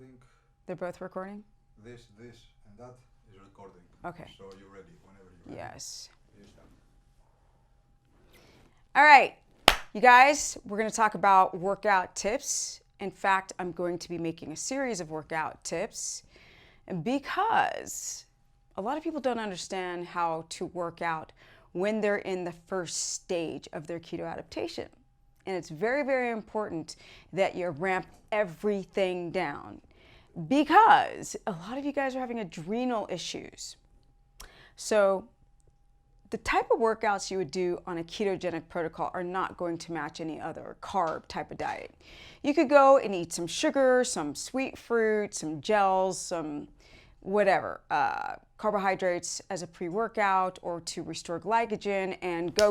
recording. They're both recording? This, and that is recording. Okay. So you're ready whenever you're ready. Yes. You start. All right, you guys, we're going to talk about workout tips. In fact, I'm going to be making a series of workout tips because a lot of people don't understand how to work out when they're in the first stage of their keto adaptation. And it's very, very important that you ramp everything down because a lot of you guys are having adrenal issues. So the type of workouts you would do on a ketogenic protocol are not going to match any other carb type of diet. You could go and eat some sugar, some sweet fruit, some gels, some whatever, carbohydrates as a pre-workout or to restore glycogen, and go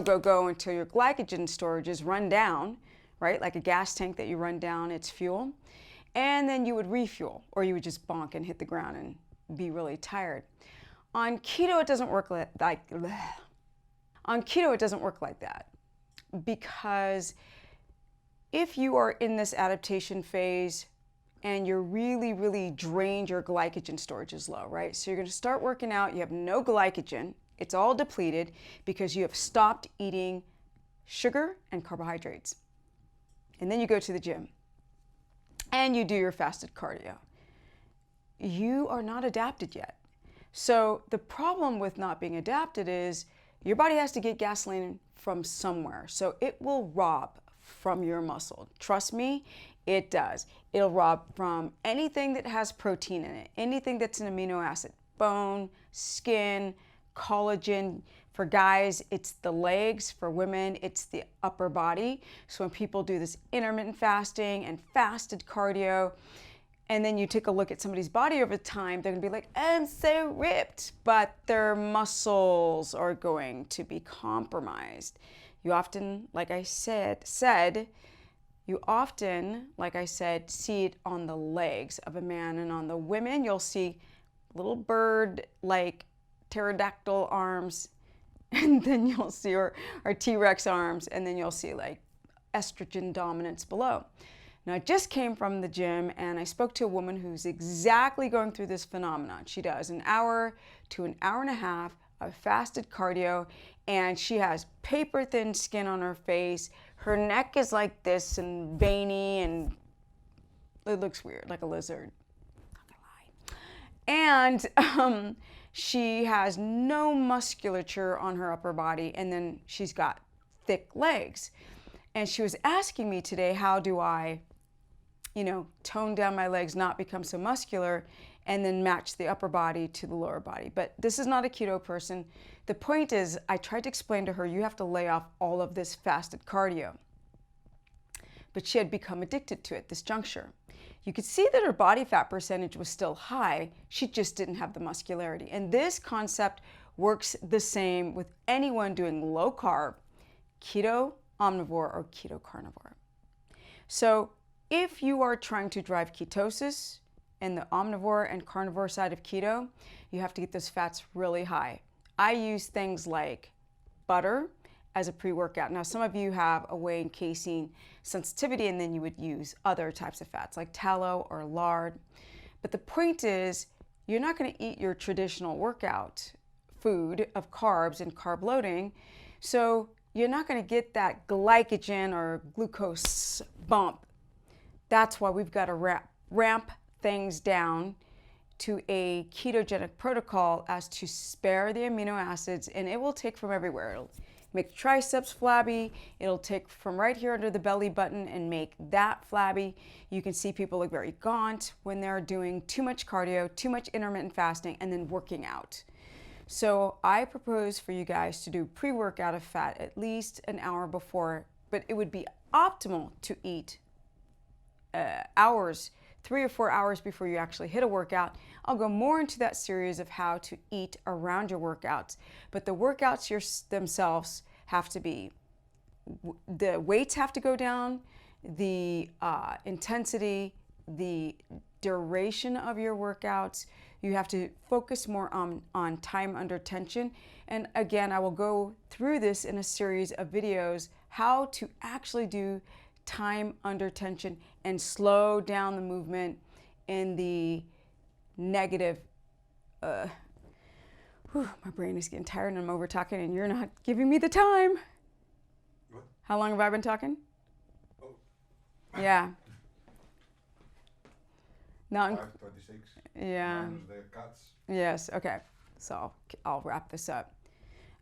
until your glycogen storage is run down, right? Like a gas tank that you run down its fuel. And then you would refuel, or you would just bonk and hit the ground and be really tired. On keto, it doesn't work On keto, it doesn't work like that, because if you are in this adaptation phase and you're really drained, your glycogen storage is low, right? So you're going to start working out, you have no glycogen, it's all depleted because you have stopped eating sugar and carbohydrates. And then you go to the gym and you do your fasted cardio. You are not adapted yet. So the problem with not being adapted is your body has to get gasoline from somewhere. So it will rob from your muscle. Trust me, it does. It'll rob from anything that has protein in it, anything that's an amino acid, bone, skin, collagen. For guys, it's the legs. For women, it's the upper body. So when people do this intermittent fasting and fasted cardio, and then you take a look at somebody's body over time, they're gonna be like, I'm so ripped, but their muscles are going to be compromised. You often, like I said, see it on the legs of a man, and on the women, you'll see little bird like pterodactyl arms, and then you'll see our T-Rex arms, and then you'll see like estrogen dominance below. Now, I just came from the gym and I spoke to a woman who's exactly going through this phenomenon. She does an hour to an hour and a half of fasted cardio, and she has paper thin skin on her face. Her neck is like this and veiny, and it looks weird, like a lizard. Not gonna lie. And she has no musculature on her upper body, and then she's got thick legs. And she was asking me today, how do I, tone down my legs, not become so muscular, and then match the upper body to the lower body. But this is not a keto person. The point is, I tried to explain to her, you have to lay off all of this fasted cardio. But she had become addicted to it, this juncture. You could see that her body fat percentage was still high, she just didn't have the muscularity. And this concept works the same with anyone doing low carb, keto, omnivore, or keto carnivore. So if you are trying to drive ketosis in the omnivore and carnivore side of keto, you have to get those fats really high. I use things like butter as a pre-workout. Now, some of you have a whey and casein sensitivity, and then you would use other types of fats like tallow or lard. But the point is, you're not going to eat your traditional workout food of carbs and carb loading, so you're not going to get that glycogen or glucose bump. That's why we've got to ramp things down to a ketogenic protocol as to spare the amino acids, and it will take from everywhere. It'll make triceps flabby. It'll take from right here under the belly button and make that flabby. You can see people look very gaunt when they're doing too much cardio, too much intermittent fasting, and then working out. So I propose for you guys to do pre-workout of fat at least an hour before, but it would be optimal to eat hours, 3 or 4 hours before you actually hit a workout. I'll go more into that series of how to eat around your workouts, but the workouts themselves have to be, the weights have to go down, the intensity, the duration of your workouts. You have to focus more on time under tension. And again, I will go through this in a series of videos, how to actually do time under tension and slow down the movement in the negative, my brain is getting tired and I'm over talking and you're not giving me the time. What? How long have I been talking? Oh. Yeah. Not 5:26. yeah. Minus the cuts. Yes, okay. So I'll wrap this up.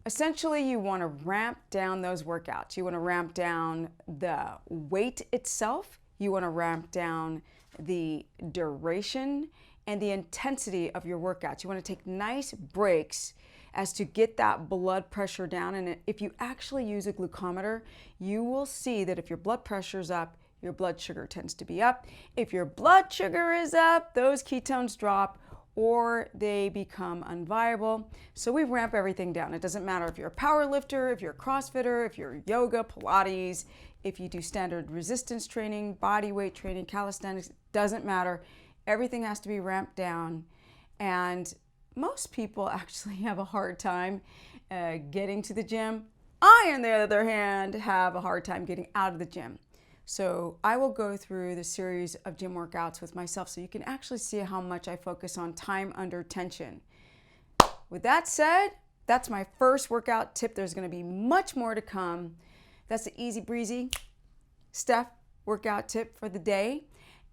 Essentially, you want to ramp down those workouts. You want to ramp down the weight itself. You want to ramp down the duration and the intensity of your workouts. You want to take nice breaks as to get that blood pressure down. And if you actually use a glucometer, you will see that if your blood pressure is up, your blood sugar tends to be up. If your blood sugar is up, those ketones drop or they become unviable. So we ramp everything down. It doesn't matter if you're a power lifter, if you're a CrossFitter, if you're yoga, Pilates, if you do standard resistance training, body weight training, calisthenics, doesn't matter. Everything has to be ramped down. And most people actually have a hard time getting to the gym. I, on the other hand, have a hard time getting out of the gym. So I will go through the series of gym workouts with myself so you can actually see how much I focus on time under tension. With that said, that's my first workout tip. There's going to be much more to come. That's the easy breezy Steph workout tip for the day.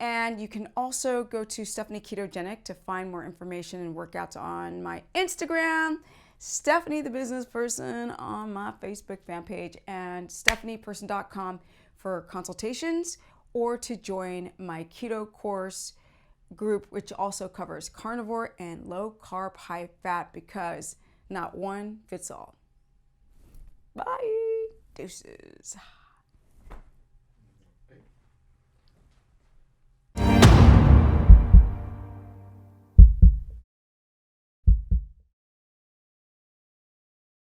And you can also go to Stephanie Ketogenic to find more information and workouts on my Instagram, Stephanie the Business Person on my Facebook fan page, and stephanieperson.com for consultations or to join my keto course group, which also covers carnivore and low carb, high fat, because not one fits all. Bye. Deuces.